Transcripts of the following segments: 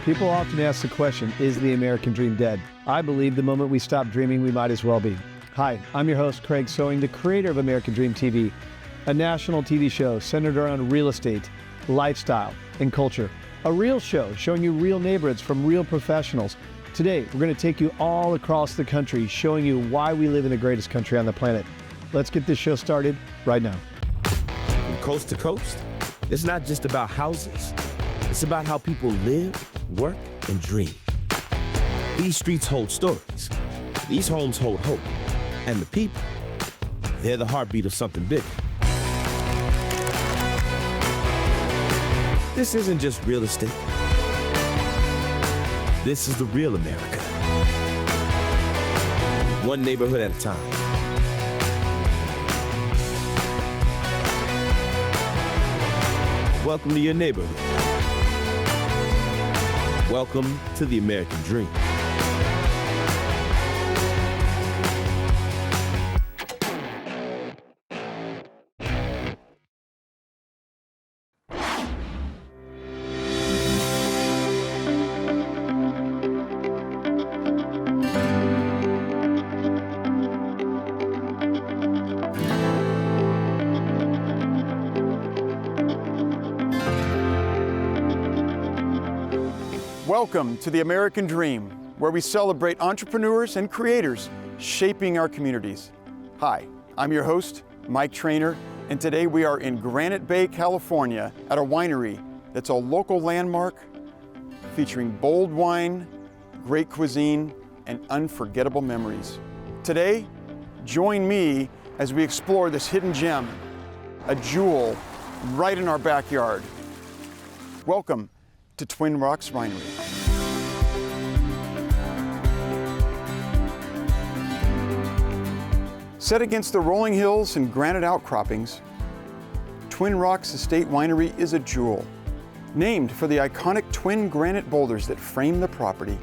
People often ask the question, is the American dream dead? I believe the moment we stop dreaming, we might as well be. Hi, I'm your host, Craig Sewing, the creator of American Dream TV, a national TV show centered around real estate, lifestyle, and culture. A real show showing you real neighborhoods from real professionals. Today, we're going to take you all across the country, showing you why we live in the greatest country on the planet. Let's get this show started right now. From coast to coast, it's not just about houses. It's about how people live, work, and dream. These streets hold stories. These homes hold hope. And the people, they're the heartbeat of something bigger. This isn't just real estate. This is the real America. One neighborhood at a time. Welcome to your neighborhood. Welcome to the American Dream. Welcome to the American Dream, where we celebrate entrepreneurs and creators shaping our communities. Hi, I'm your host, Mike Trainer, and today we are in Granite Bay, California at a winery that's a local landmark featuring bold wine, great cuisine, and unforgettable memories. Today, join me as we explore this hidden gem, a jewel right in our backyard. Welcome to Twin Rocks Winery. Set against the rolling hills and granite outcroppings, Twin Rocks Estate Winery is a jewel. Named for the iconic twin granite boulders that frame the property,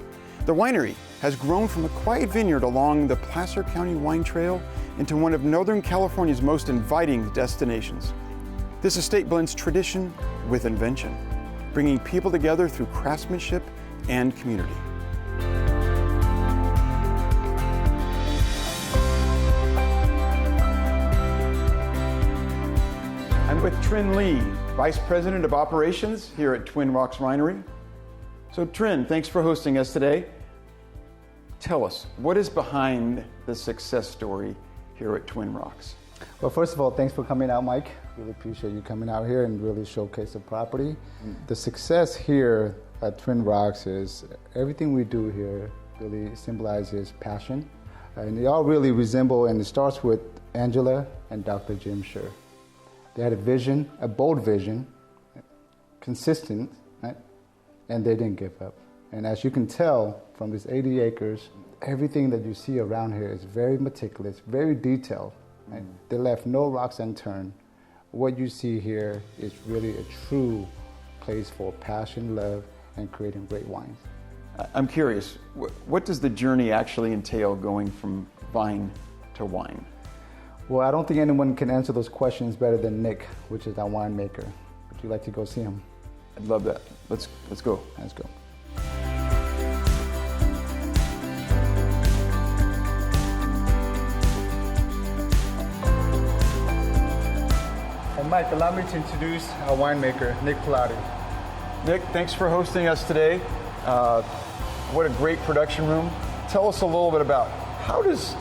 the winery has grown from a quiet vineyard along the Placer County Wine Trail into one of Northern California's most inviting destinations. This estate blends tradition with invention, bringing people together through craftsmanship and community. I'm with Trin Lee, Vice President of Operations here at Twin Rocks Winery. So Trin, thanks for hosting us today. Tell us, what is behind the success story here at Twin Rocks? Well, first of all, thanks for coming out, Mike. Really appreciate you coming out here and really showcase the property. The success here at Twin Rocks is everything we do here really symbolizes passion. And they all really resemble, and it starts with Angela and Dr. Jim Scher. They had a vision, a bold vision, consistent, right? And they didn't give up. And as you can tell from this 80 acres, everything that you see around here is very meticulous, very detailed. Right? They left no rocks unturned. What you see here is really a true place for passion, love, and creating great wines. I'm curious, what does the journey actually entail going from vine to wine? Well, I don't think anyone can answer those questions better than Nick, which is our winemaker. Would you like to go see him? I'd love that. Let's go. Let's go. And Mike, allow me to introduce our winemaker, Nick Pilati. Nick, thanks for hosting us today. What a great production room. Tell us a little bit about how does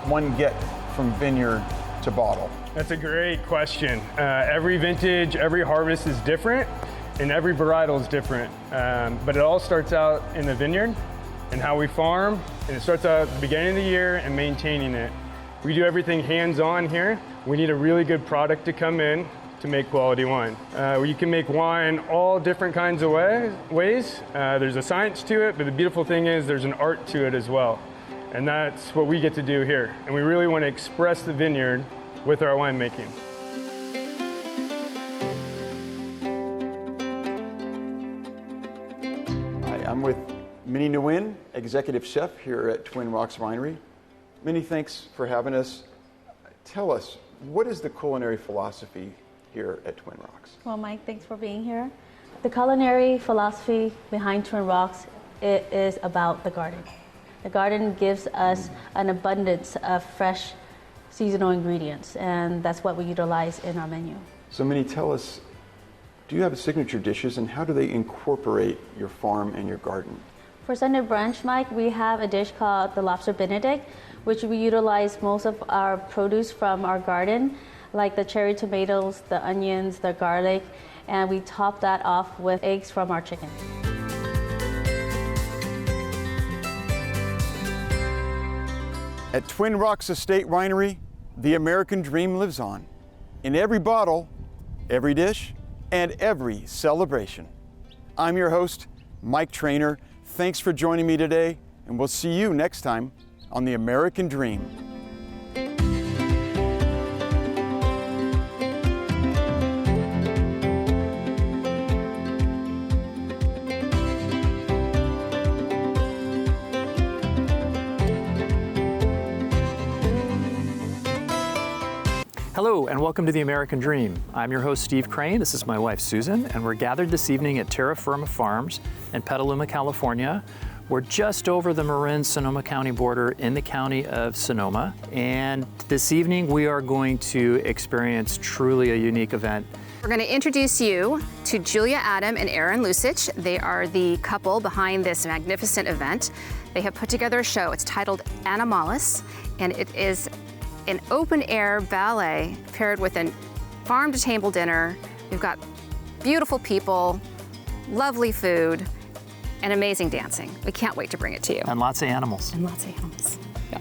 one get from vineyard to bottle? That's a great question. Every vintage, every harvest is different, and every varietal is different. But it all starts out in the vineyard and how we farm, and it starts out at the beginning of the year and maintaining it. We do everything hands-on here. We need a really good product to come in to make quality wine. You can make wine all different kinds of ways. There's a science to it, but the beautiful thing is there's an art to it as well. And that's what we get to do here. And we really want to express the vineyard with our winemaking. Hi, I'm with Minnie Nguyen, Executive Chef here at Twin Rocks Winery. Minnie, thanks for having us. Tell us, what is the culinary philosophy here at Twin Rocks? Well, Mike, thanks for being here. The culinary philosophy behind Twin Rocks, it is about the garden. The garden gives us an abundance of fresh seasonal ingredients, and that's what we utilize in our menu. So Minnie, tell us, do you have signature dishes, and how do they incorporate your farm and your garden? For Sunday brunch, Mike, we have a dish called the Lobster Benedict, which we utilize most of our produce from our garden, like the cherry tomatoes, the onions, the garlic, and we top that off with eggs from our chicken. At Twin Rocks Estate Winery, the American dream lives on. In every bottle, every dish, and every celebration. I'm your host, Mike Trainer. Thanks for joining me today, and we'll see you next time on The American Dream. Hello and welcome to The American Dream. I'm your host, Steve Crane. This is my wife, Susan, and we're gathered this evening at Terra Firma Farms in Petaluma, California. We're just over the Marin-Sonoma County border in the county of Sonoma. And this evening we are going to experience truly a unique event. We're going to introduce you to Julia Adam and Aaron Lusich. They are the couple behind this magnificent event. They have put together a show. It's titled Animalis, and it is an open-air ballet paired with a farm-to-table dinner. We've got beautiful people, lovely food, and amazing dancing. We can't wait to bring it to you. And lots of animals. And lots of animals. Yeah.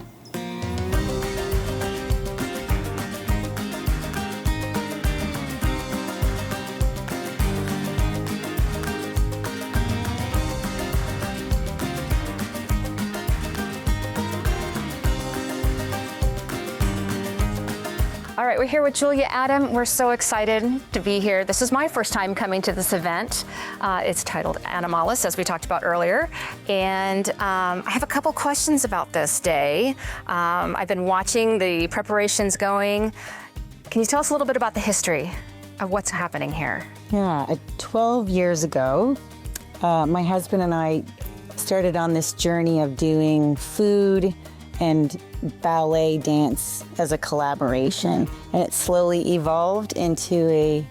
All right, we're here with Julia Adam. We're so excited to be here. This is my first time coming to this event. It's titled Animalis, as we talked about earlier. And I have a couple questions about this day. I've been watching the preparations going. Can you tell us a little bit about the history of what's happening here? Yeah, 12 years ago, my husband and I started on this journey of doing food and ballet dance as a collaboration, and it slowly evolved into a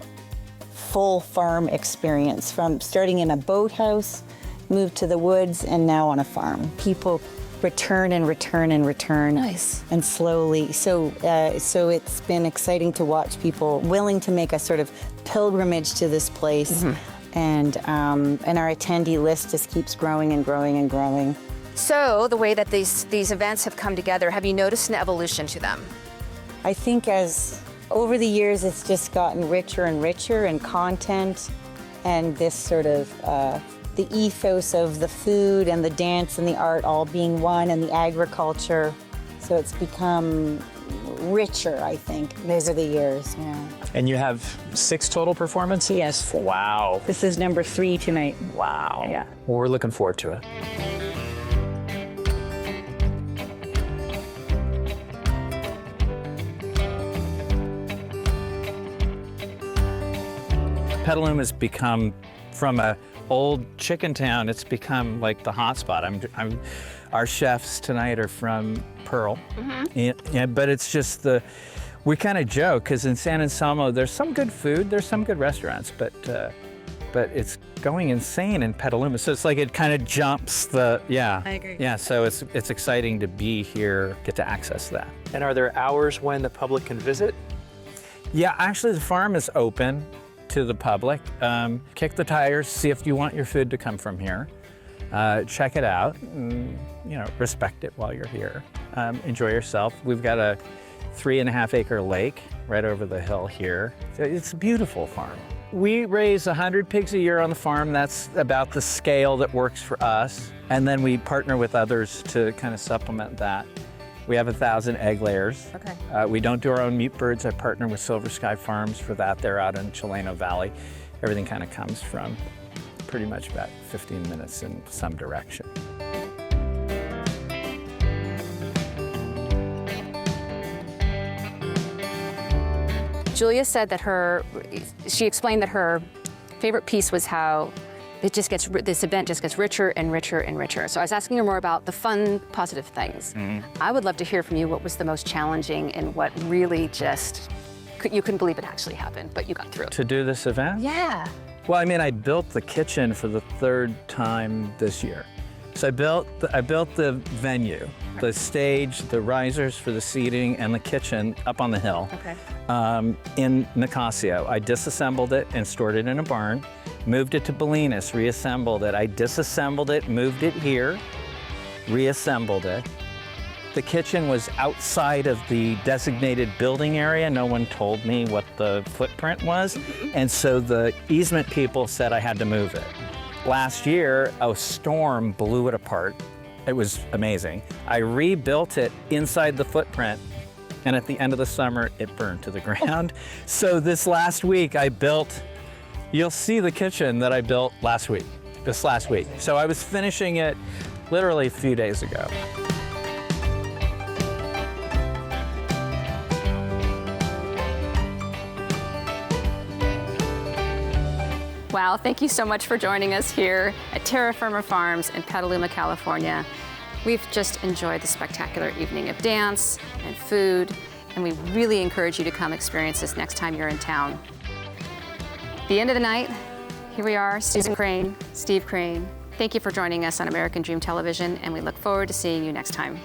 full farm experience, from starting in a boathouse, moved to the woods, and now on a farm. People return and return and return. Nice. And slowly, so it's been exciting to watch people willing to make a sort of pilgrimage to this place, and our attendee list just keeps growing and growing and growing. So the way that these events have come together, have you noticed an evolution to them? I think as over the years, it's just gotten richer and richer in content, and this sort of the ethos of the food and the dance and the art all being one, and the agriculture. So it's become richer, I think, over the years. Yeah. And you have 6 total performances? Yes. Wow. This is number 3 tonight. Wow. Yeah. Well, we're looking forward to it. Petaluma has become, from a old chicken town, it's become like the hot spot. Our chefs tonight are from Pearl, but it's just we kind of joke, because in San Anselmo, there's some good food, there's some good restaurants, but it's going insane in Petaluma. So it's like it kind of jumps the, yeah. I agree. Yeah, so it's exciting to be here, get to access that. And are there hours when the public can visit? Yeah, actually the farm is open to the public. Kick the tires, see if you want your food to come from here. Check it out, and, respect it while you're here. Enjoy yourself. We've got a 3.5-acre lake right over the hill here. It's a beautiful farm. We raise 100 pigs a year on the farm. That's about the scale that works for us. And then we partner with others to kind of supplement that. We have 1,000 egg layers. Okay. We don't do our own meat birds. I partner with Silver Sky Farms for that. They're out in Chileno Valley. Everything kind of comes from pretty much about 15 minutes in some direction. Julia said that she explained that her favorite piece was how this event just gets richer and richer and richer. So I was asking her more about the fun, positive things. I would love to hear from you what was the most challenging and what really just, you couldn't believe it actually happened, but you got through it. To do this event? Yeah. Well, I mean, I built the kitchen for the 3rd time this year. So I built the venue, the stage, the risers for the seating, and the kitchen up on the hill. Okay. In Nicasio. I disassembled it and stored it in a barn, moved it to Ballon, reassembled it. I disassembled it, moved it here, reassembled it. The kitchen was outside of the designated building area. No one told me what the footprint was. And so the easement people said I had to move it. Last year, a storm blew it apart. It was amazing. I rebuilt it inside the footprint, and at the end of the summer, it burned to the ground. So this last week, I built, you'll see the kitchen that I built this last week. So I was finishing it literally a few days ago. Wow, thank you so much for joining us here at Terra Firma Farms in Petaluma, California. We've just enjoyed the spectacular evening of dance and food, and we really encourage you to come experience this next time you're in town. The end of the night, here we are, Steve Crane. Thank you for joining us on American Dream Television, and we look forward to seeing you next time.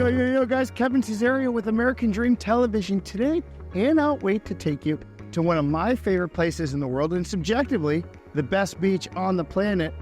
Yo, guys, Kevin Cesario with American Dream Television. Today, cannot wait to take you to one of my favorite places in the world, and subjectively, the best beach on the planet,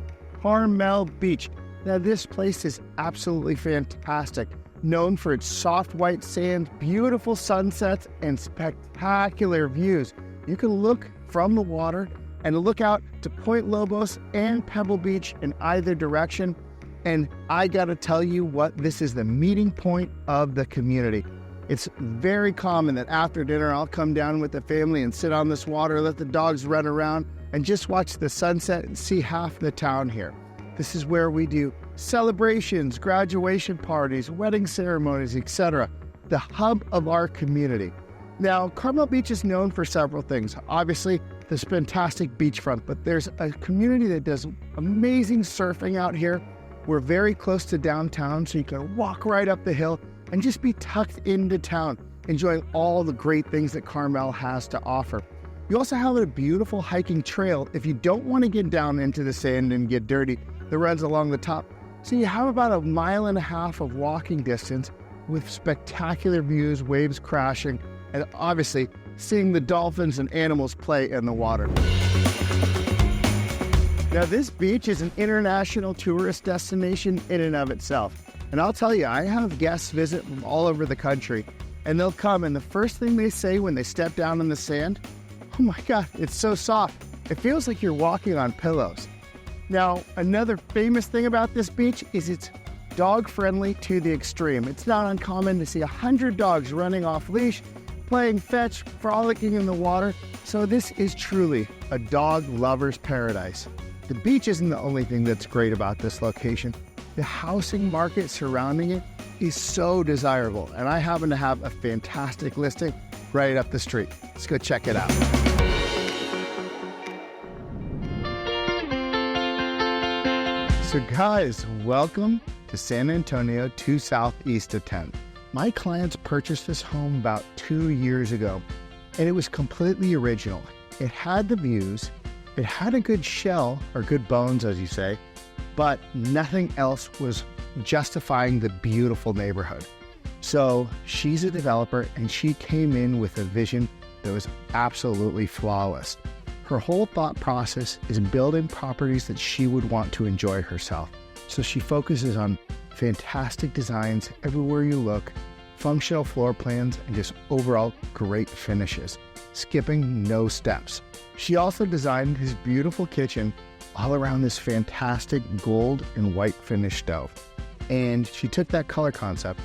Carmel Beach. Now, this place is absolutely fantastic, known for its soft white sand, beautiful sunsets, and spectacular views. You can look from the water and look out to Point Lobos and Pebble Beach in either direction. And I gotta tell you what, this is the meeting point of the community. It's very common that after dinner, I'll come down with the family and sit on this water, let the dogs run around, and just watch the sunset and see half the town here. This is where we do celebrations, graduation parties, wedding ceremonies, etc. The hub of our community. Now, Carmel Beach is known for several things. Obviously, this fantastic beachfront, but there's a community that does amazing surfing out here. We're very close to downtown, so you can walk right up the hill and just be tucked into town, enjoying all the great things that Carmel has to offer. You also have a beautiful hiking trail if you don't want to get down into the sand and get dirty that runs along the top. So you have about 1.5 miles of walking distance with spectacular views, waves crashing, and obviously seeing the dolphins and animals play in the water. Now, this beach is an international tourist destination in and of itself. And I'll tell you, I have guests visit from all over the country, and they'll come, and the first thing they say when they step down in the sand, oh my God, it's so soft. It feels like you're walking on pillows. Now, another famous thing about this beach is it's dog-friendly to the extreme. It's not uncommon to see 100 dogs running off leash, playing fetch, frolicking in the water. So this is truly a dog lover's paradise. The beach isn't the only thing that's great about this location. The housing market surrounding it is so desirable, and I happen to have a fantastic listing right up the street. Let's go check it out. So guys, welcome to San Antonio 2 Southeast of 10th. My clients purchased this home about 2 years ago, and it was completely original. It had the views, it had a good shell, or good bones as you say, but nothing else was justifying the beautiful neighborhood. So she's a developer, and she came in with a vision that was absolutely flawless. Her whole thought process is building properties that she would want to enjoy herself. So she focuses on fantastic designs everywhere you look, functional floor plans, and just overall great finishes, skipping no steps. She also designed his beautiful kitchen all around this fantastic gold and white finish stove. And she took that color concept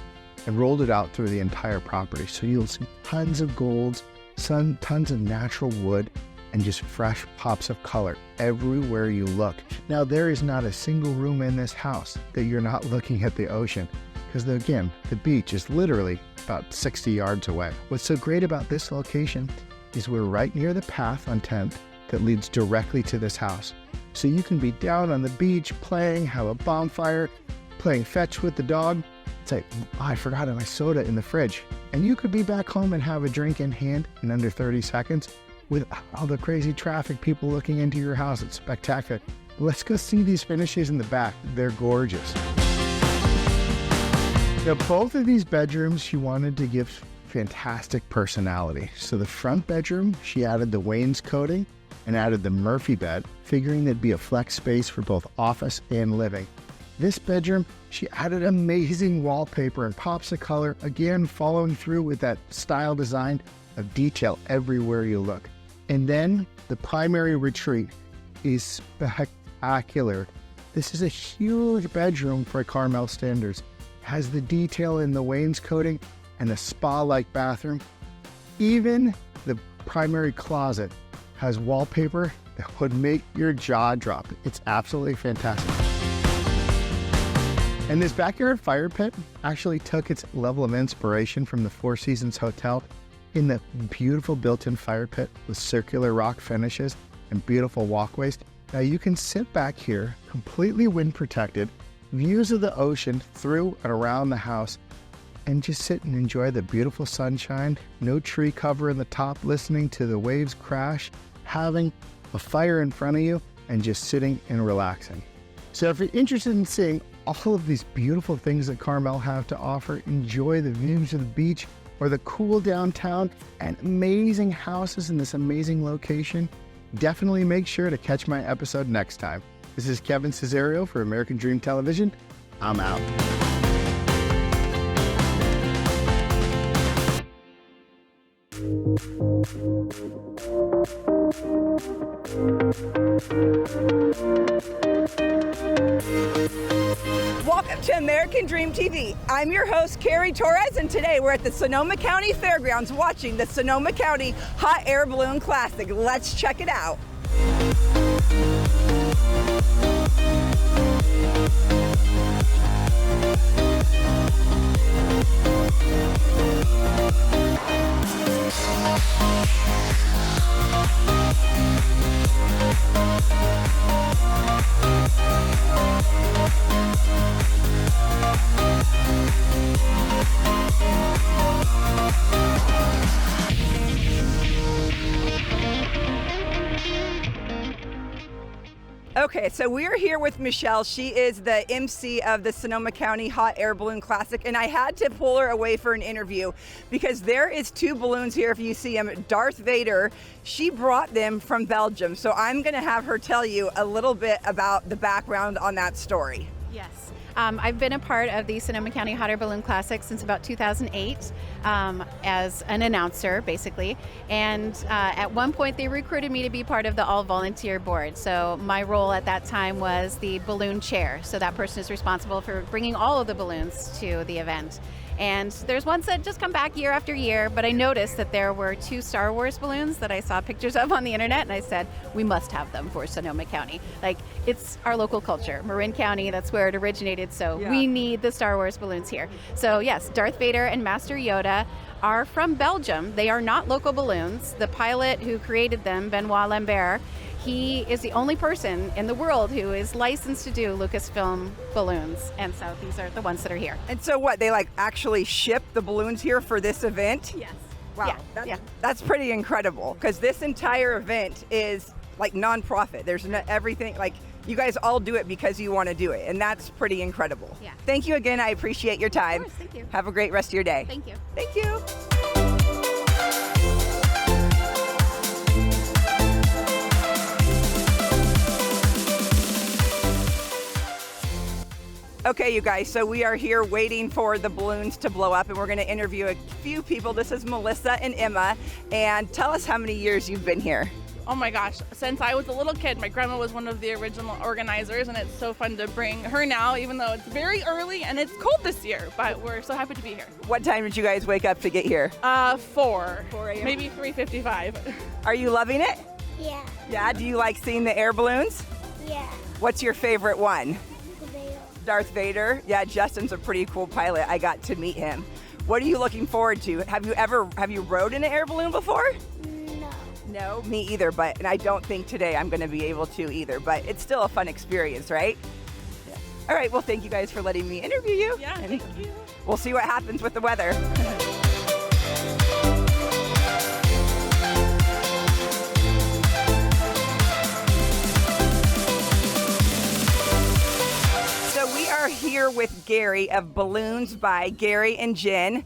and rolled it out through the entire property. So you'll see tons of golds, tons of natural wood, and just fresh pops of color everywhere you look. Now, there is not a single room in this house that you're not looking at the ocean, because again, the beach is literally about 60 yards away. What's so great about this location is we're right near the path on 10th that leads directly to this house. So you can be down on the beach playing, have a bonfire, playing fetch with the dog. It's like, oh, I forgot my soda in the fridge. And you could be back home and have a drink in hand in under 30 seconds with all the crazy traffic, people looking into your house. It's spectacular. Let's go see these finishes in the back. They're gorgeous. Now, both of these bedrooms, she wanted to give fantastic personality. So the front bedroom, she added the wainscoting and added the Murphy bed, figuring there'd be a flex space for both office and living. This bedroom, she added amazing wallpaper and pops of color, again following through with that style design of detail everywhere you look. And then the primary retreat is spectacular. This is a huge bedroom for Carmel standards. Has the detail in the wainscoting and a spa-like bathroom. Even the primary closet has wallpaper that would make your jaw drop. It's absolutely fantastic. And this backyard fire pit actually took its level of inspiration from the Four Seasons Hotel in the beautiful built-in fire pit with circular rock finishes and beautiful walkways. Now you can sit back here, completely wind protected, views of the ocean through and around the house, and just sit and enjoy the beautiful sunshine, no tree cover in the top, listening to the waves crash, having a fire in front of you, and just sitting and relaxing. So if you're interested in seeing all of these beautiful things that Carmel have to offer, enjoy the views of the beach or the cool downtown and amazing houses in this amazing location, definitely make sure to catch my episode next time. This is Kevin Cesario for American Dream Television. I'm out. Welcome to American Dream TV. I'm your host, Cari Torres, and today we're at the Sonoma County Fairgrounds watching the Sonoma County Hot Air Balloon Classic. Let's check it out. Okay, so we're here with Michelle. She is the MC of the Sonoma County Hot Air Balloon Classic, and I had to pull her away for an interview because there is two balloons here if you see them. Darth Vader, she brought them from Belgium, so I'm going to have her tell you a little bit about the background on that story. Yes. I've been a part of the Sonoma County Hot Air Balloon Classic since about 2008 as an announcer, basically. And at one point, they recruited me to be part of the all-volunteer board. So my role at that time was the balloon chair. So that person is responsible for bringing all of the balloons to the event. And there's ones that just come back year after year, but I noticed that there were 2 Star Wars balloons that I saw pictures of on the internet, and I said, we must have them for Sonoma County. Like, it's our local culture. Marin County, that's where it originated, so we need the Star Wars balloons here. So yes, Darth Vader and Master Yoda are from Belgium. They are not local balloons. The pilot who created them, Benoit Lambert, he is the only person in the world who is licensed to do Lucasfilm balloons. And so these are the ones that are here. And so what, they like actually ship the balloons here for this event? Yes. Wow, that's pretty incredible, because this entire event is like nonprofit. There's everything, like you guys all do it because you want to do it, and that's pretty incredible. Yeah. Thank you again. I appreciate your time. Of course, thank you. Have a great rest of your day. Thank you. Thank you. Okay, you guys, so we are here waiting for the balloons to blow up, and we're going to interview a few people. This is Melissa and Emma, and tell us how many years you've been here. Oh my gosh, since I was a little kid, my grandma was one of the original organizers, and it's so fun to bring her now, even though it's very early and it's cold this year, but we're so happy to be here. What time did you guys wake up to get here? 4 maybe 3:55. Are you loving it? Yeah. Yeah, do you like seeing the air balloons? Yeah. What's your favorite one? Vader. Darth Vader? Yeah, Justin's a pretty cool pilot. I got to meet him. What are you looking forward to? Have you rode in an air balloon before? No. No, me either, and I don't think today I'm going to be able to either, but it's still a fun experience, right? Yeah. All right, well, thank you guys for letting me interview you. Yeah, thank you. We'll see what happens with the weather. So we are here with Gary of Balloons by Gary and Jen.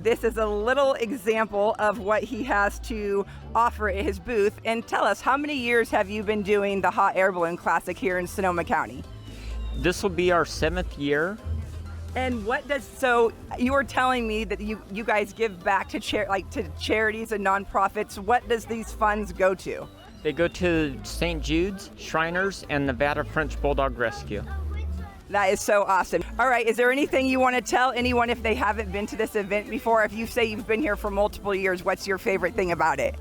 This is a little example of what he has to offer at his booth. And tell us, how many years have you been doing the Hot Air Balloon Classic here in Sonoma County? This will be our 7th year. And so you were telling me that you guys give back to charities and nonprofits. What does these funds go to? They go to St. Jude's, Shriners, and Nevada French Bulldog Rescue. That is so awesome. All right, is there anything you want to tell anyone if they haven't been to this event before? If you say you've been here for multiple years, what's your favorite thing about it?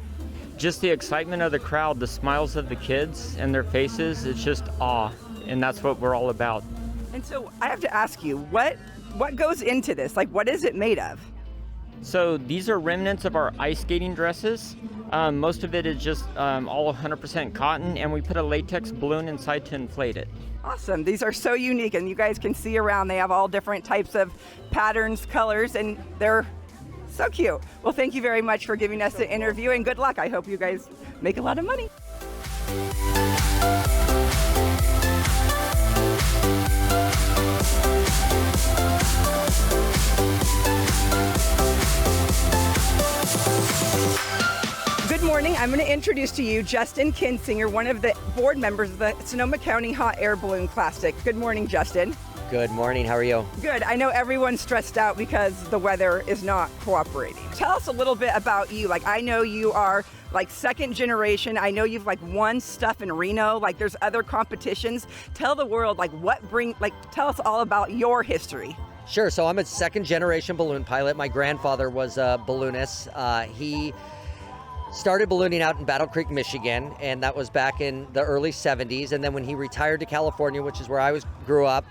Just the excitement of the crowd, the smiles of the kids and their faces, it's just awe, and that's what we're all about. And so I have to ask you, what goes into this? Like, what is it made of? So these are remnants of our ice skating dresses. Most of it is just all 100% cotton, and we put a latex balloon inside to inflate it. Awesome. These are so unique, and you guys can see around. They have all different types of patterns, colors, and they're so cute. Well, thank you very much for giving us the interview, and good luck. I hope you guys make a lot of money. Good morning. I'm going to introduce to you Justin Kinsinger, one of the board members of the Sonoma County Hot Air Balloon Classic. Good morning, Justin. Good morning. How are you? Good. I know everyone's stressed out because the weather is not cooperating. Tell us a little bit about you. I know you are second generation. I know you've won stuff in Reno. There's other competitions. Tell the world tell us all about your history. Sure. So I'm a second generation balloon pilot. My grandfather was a balloonist. He started ballooning out in Battle Creek, Michigan, and that was back in the early 70s. And then when he retired to California, which is where I grew up,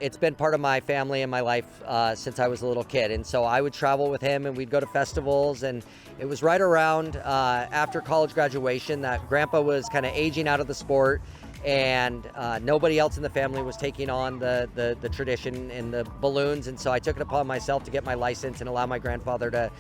it's been part of my family and my life since I was a little kid. And so I would travel with him, and we'd go to festivals. And it was right around after college graduation that Grandpa was kind of aging out of the sport, and nobody else in the family was taking on the tradition and the balloons. And so I took it upon myself to get my license and allow my grandfather to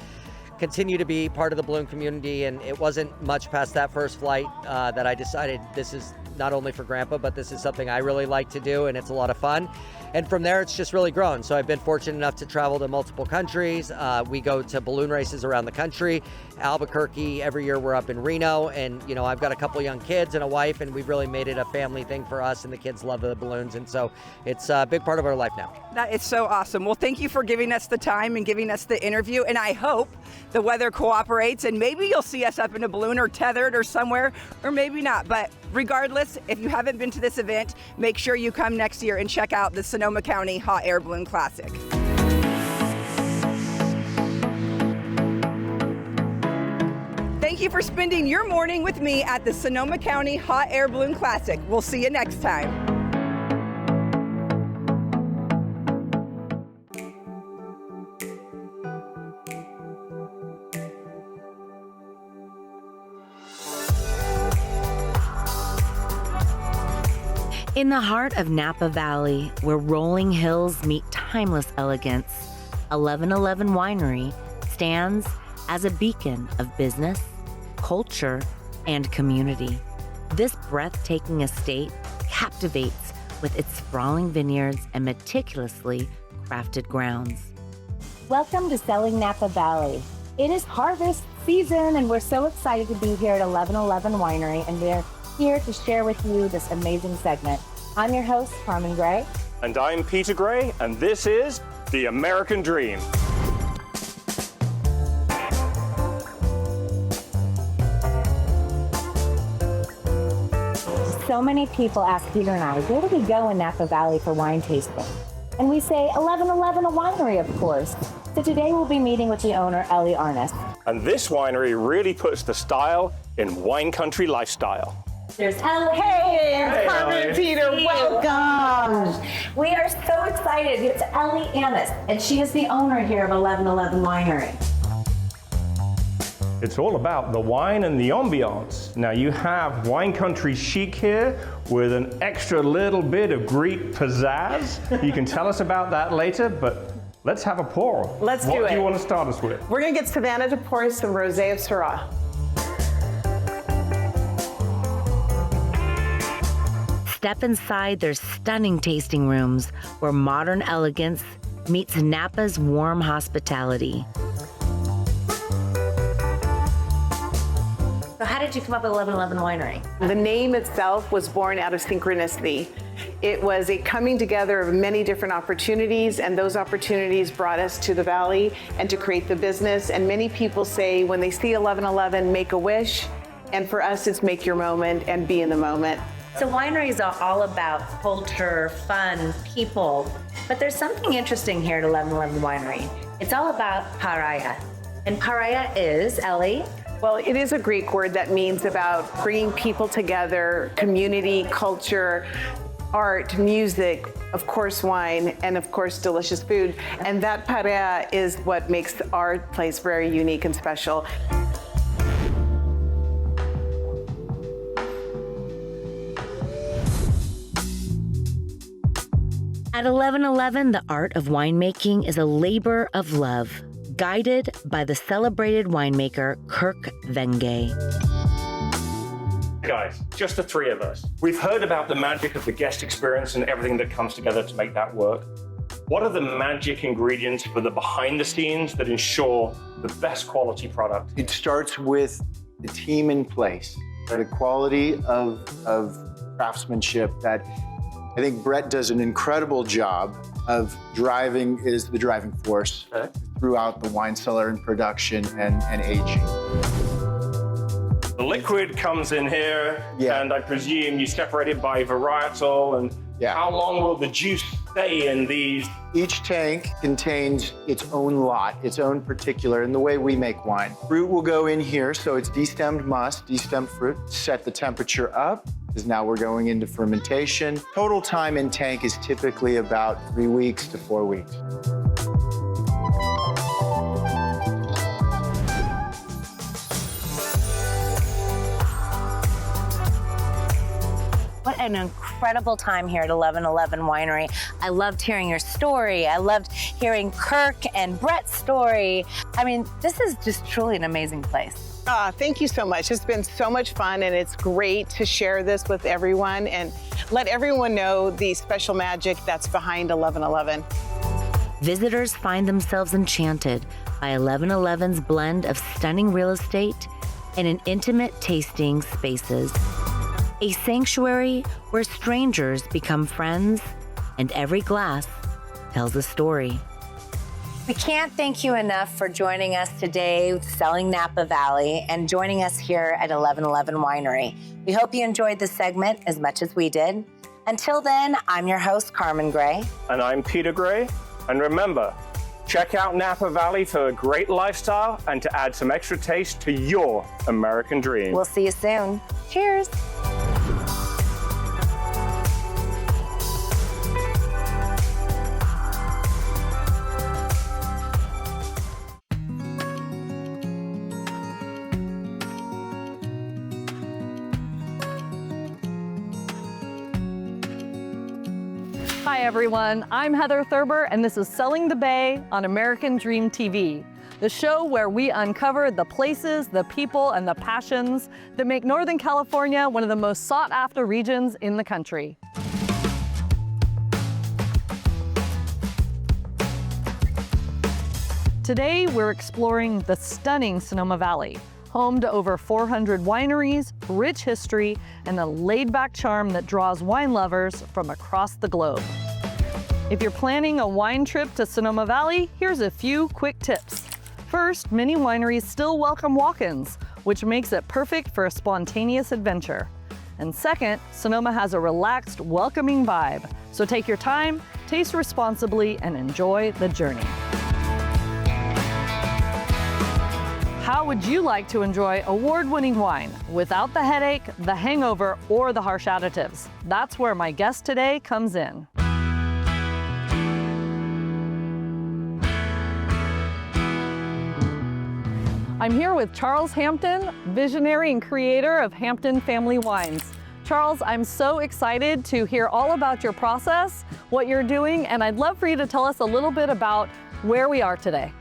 continue to be part of the balloon community. And it wasn't much past that first flight that I decided this is not only for Grandpa, but this is something I really like to do, and it's a lot of fun. And from there, it's just really grown. So I've been fortunate enough to travel to multiple countries. We go to balloon races around the country. Albuquerque, every year we're up in Reno, and I've got a couple young kids and a wife, and we've really made it a family thing for us, and the kids love the balloons, and so it's a big part of our life now. That is so awesome. Well, thank you for giving us the time and giving us the interview, and I hope the weather cooperates, and maybe you'll see us up in a balloon or tethered or somewhere, or maybe not. But regardless, if you haven't been to this event, make sure you come next year and check out the Sonoma County Hot Air Balloon Classic. Thank you for spending your morning with me at the Sonoma County Hot Air Balloon Classic. We'll see you next time. In the heart of Napa Valley, where rolling hills meet timeless elegance, 1111 Winery stands as a beacon of business, culture, and community. This breathtaking estate captivates with its sprawling vineyards and meticulously crafted grounds. Welcome to Selling Napa Valley. It is harvest season, and we're so excited to be here at 1111 Winery, and we're here to share with you this amazing segment. I'm your host, Carmen Gray. And I'm Peter Gray, and this is The American Dream. So many people ask Peter and I, where do we go in Napa Valley for wine tasting? And we say 1111 a winery, of course. So today we'll be meeting with the owner, Ellie Arness. And this winery really puts the style in wine country lifestyle. There's Ellie. Hey, Carmen and Peter, welcome. We are so excited. It's Ellie Arness, and she is the owner here of 1111 Winery. It's all about the wine and the ambiance. Now you have wine country chic here with an extra little bit of Greek pizzazz. You can tell us about that later, but let's have a pour. Let's do it. What do you want to start us with? We're gonna get Savannah to pour some Rosé of Syrah. Step inside their stunning tasting rooms where modern elegance meets Napa's warm hospitality. So how did you come up with 1111 Winery? The name itself was born out of synchronicity. It was a coming together of many different opportunities, and those opportunities brought us to the Valley and to create the business. And many people say when they see 1111, make a wish. And for us, it's make your moment and be in the moment. So wineries are all about culture, fun, people, but there's something interesting here at 1111 Winery. It's all about paraya. And paraya is, Ellie? Well, it is a Greek word that means about bringing people together, community, culture, art, music, of course wine, and of course delicious food. And that paraya is what makes our place very unique and special. At 1111, the art of winemaking is a labor of love, guided by the celebrated winemaker Kirk Venge. Guys, just the three of us. We've heard about the magic of the guest experience and everything that comes together to make that work. What are the magic ingredients for the behind the scenes that ensure the best quality product? It starts with the team in place, the quality of craftsmanship that I think Brett does an incredible job of driving, is the driving force throughout the wine cellar and production and aging. The liquid comes in here, and I presume you separate it by varietal, and how long will the juice stay in these? Each tank contains its own lot, its own particular, and the way we make wine. Fruit will go in here, so it's destemmed must, destemmed fruit. Set the temperature up, because now we're going into fermentation. Total time in tank is typically about 3 weeks to 4 weeks. What an incredible time here at 1111 Winery. I loved hearing your story. I loved hearing Kirk and Brett's story. I mean, this is just truly an amazing place. Thank you so much. It's been so much fun, and it's great to share this with everyone and let everyone know the special magic that's behind 1111. Visitors find themselves enchanted by 1111's blend of stunning real estate and an intimate tasting spaces. A sanctuary where strangers become friends and every glass tells a story. We can't thank you enough for joining us today, Selling Napa Valley, and joining us here at 1111 Winery. We hope you enjoyed this segment as much as we did. Until then, I'm your host, Carmen Gray. And I'm Peter Gray. And remember, check out Napa Valley for a great lifestyle and to add some extra taste to your American dream. We'll see you soon. Cheers. Hi everyone, I'm Heather Thurber and this is Selling the Bay on American Dream TV, the show where we uncover the places, the people, and the passions that make Northern California one of the most sought after regions in the country. Today we're exploring the stunning Sonoma Valley, home to over 400 wineries, rich history, and the laid-back charm that draws wine lovers from across the globe. If you're planning a wine trip to Sonoma Valley, here's a few quick tips. First, many wineries still welcome walk-ins, which makes it perfect for a spontaneous adventure. And second, Sonoma has a relaxed, welcoming vibe. So take your time, taste responsibly, and enjoy the journey. How would you like to enjoy award-winning wine without the headache, the hangover, or the harsh additives? That's where my guest today comes in. I'm here with Charles Hampton, visionary and creator of Hampton Family Wines. Charles, I'm so excited to hear all about your process, what you're doing, and I'd love for you to tell us a little bit about where we are today.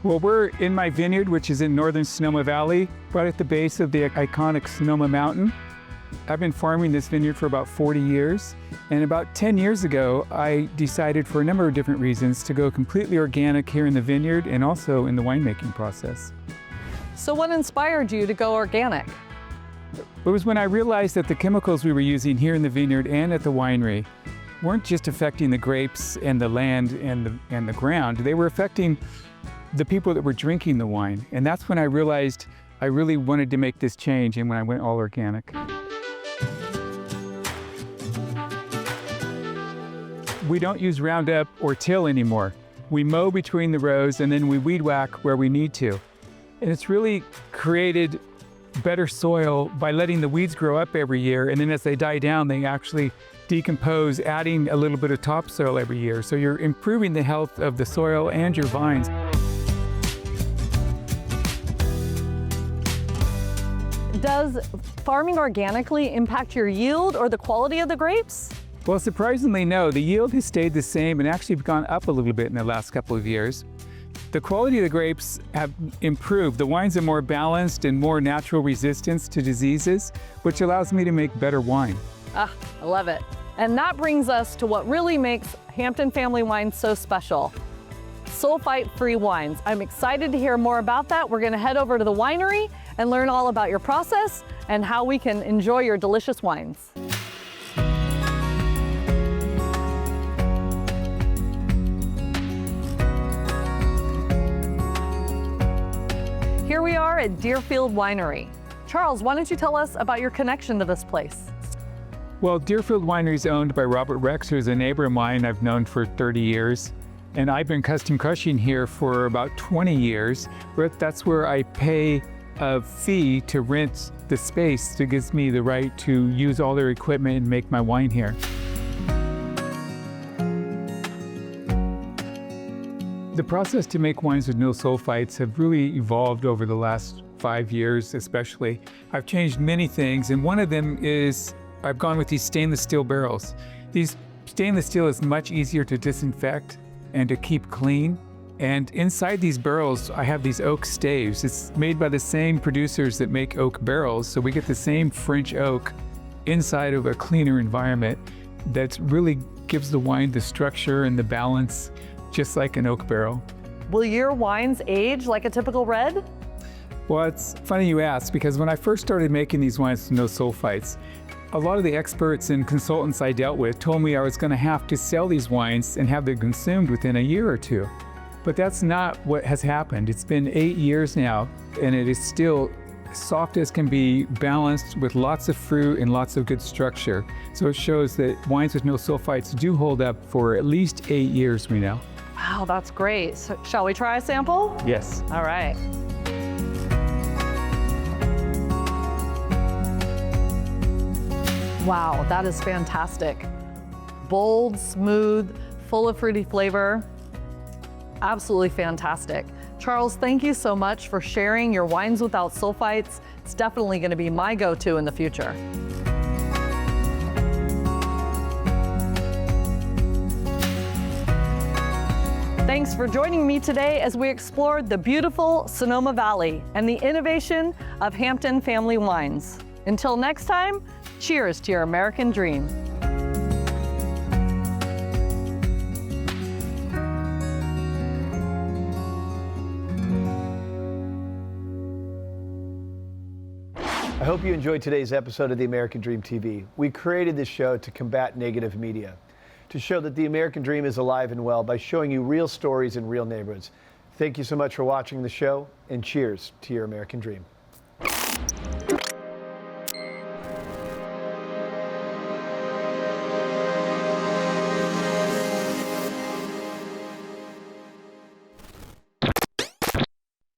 Well, we're in my vineyard, which is in northern Sonoma Valley, right at the base of the iconic Sonoma Mountain. I've been farming this vineyard for about 40 years, and about 10 years ago, I decided for a number of different reasons to go completely organic here in the vineyard and also in the winemaking process. So what inspired you to go organic? It was when I realized that the chemicals we were using here in the vineyard and at the winery weren't just affecting the grapes and the land and the ground, they were affecting the people that were drinking the wine. And that's when I realized I really wanted to make this change, and when I went all organic. We don't use Roundup or till anymore. We mow between the rows and then we weed whack where we need to. And it's really created better soil by letting the weeds grow up every year, and then as they die down, they actually decompose, adding a little bit of topsoil every year. So you're improving the health of the soil and your vines. Does farming organically impact your yield or the quality of the grapes? Well, surprisingly, no. The yield has stayed the same and actually gone up a little bit in the last couple of years. The quality of the grapes have improved. The wines are more balanced and more natural resistance to diseases, which allows me to make better wine. Ah, I love it. And that brings us to what really makes Hampton Family Wines so special. Sulfite-free wines. I'm excited to hear more about that. We're gonna head over to the winery and learn all about your process and how we can enjoy your delicious wines. Here we are at Deerfield Winery. Charles, why don't you tell us about your connection to this place? Well, Deerfield Winery is owned by Robert Rex, who's a neighbor of mine I've known for 30 years. And I've been custom crushing here for about 20 years. But that's where I pay a fee to rent the space that gives me the right to use all their equipment and make my wine here. The process to make wines with no sulfites have really evolved over the last 5 years especially. I've changed many things, and one of them is I've gone with these stainless steel barrels. These stainless steel is much easier to disinfect and to keep clean. And inside these barrels, I have these oak staves. It's made by the same producers that make oak barrels, so we get the same French oak inside of a cleaner environment that really gives the wine the structure and the balance, just like an oak barrel. Will your wines age like a typical red? Well, it's funny you ask, because when I first started making these wines with no sulfites, a lot of the experts and consultants I dealt with told me I was going to have to sell these wines and have them consumed within a year or two. But that's not what has happened. It's been 8 years now, and it is still soft as can be, balanced with lots of fruit and lots of good structure. So it shows that wines with no sulfites do hold up for at least 8 years, we know. Wow, that's great. So, shall we try a sample? Yes. All right. Wow, that is fantastic. Bold, smooth, full of fruity flavor. Absolutely fantastic. Charles, thank you so much for sharing your wines without sulfites. It's definitely going to be my go-to in the future. Thanks for joining me today as we explored the beautiful Sonoma Valley and the innovation of Hampton Family Wines. Until next time, cheers to your American dream. I hope you enjoyed today's episode of The American Dream TV. We created this show to combat negative media, to show that the American dream is alive and well by showing you real stories in real neighborhoods. Thank you so much for watching the show, and cheers to your American dream.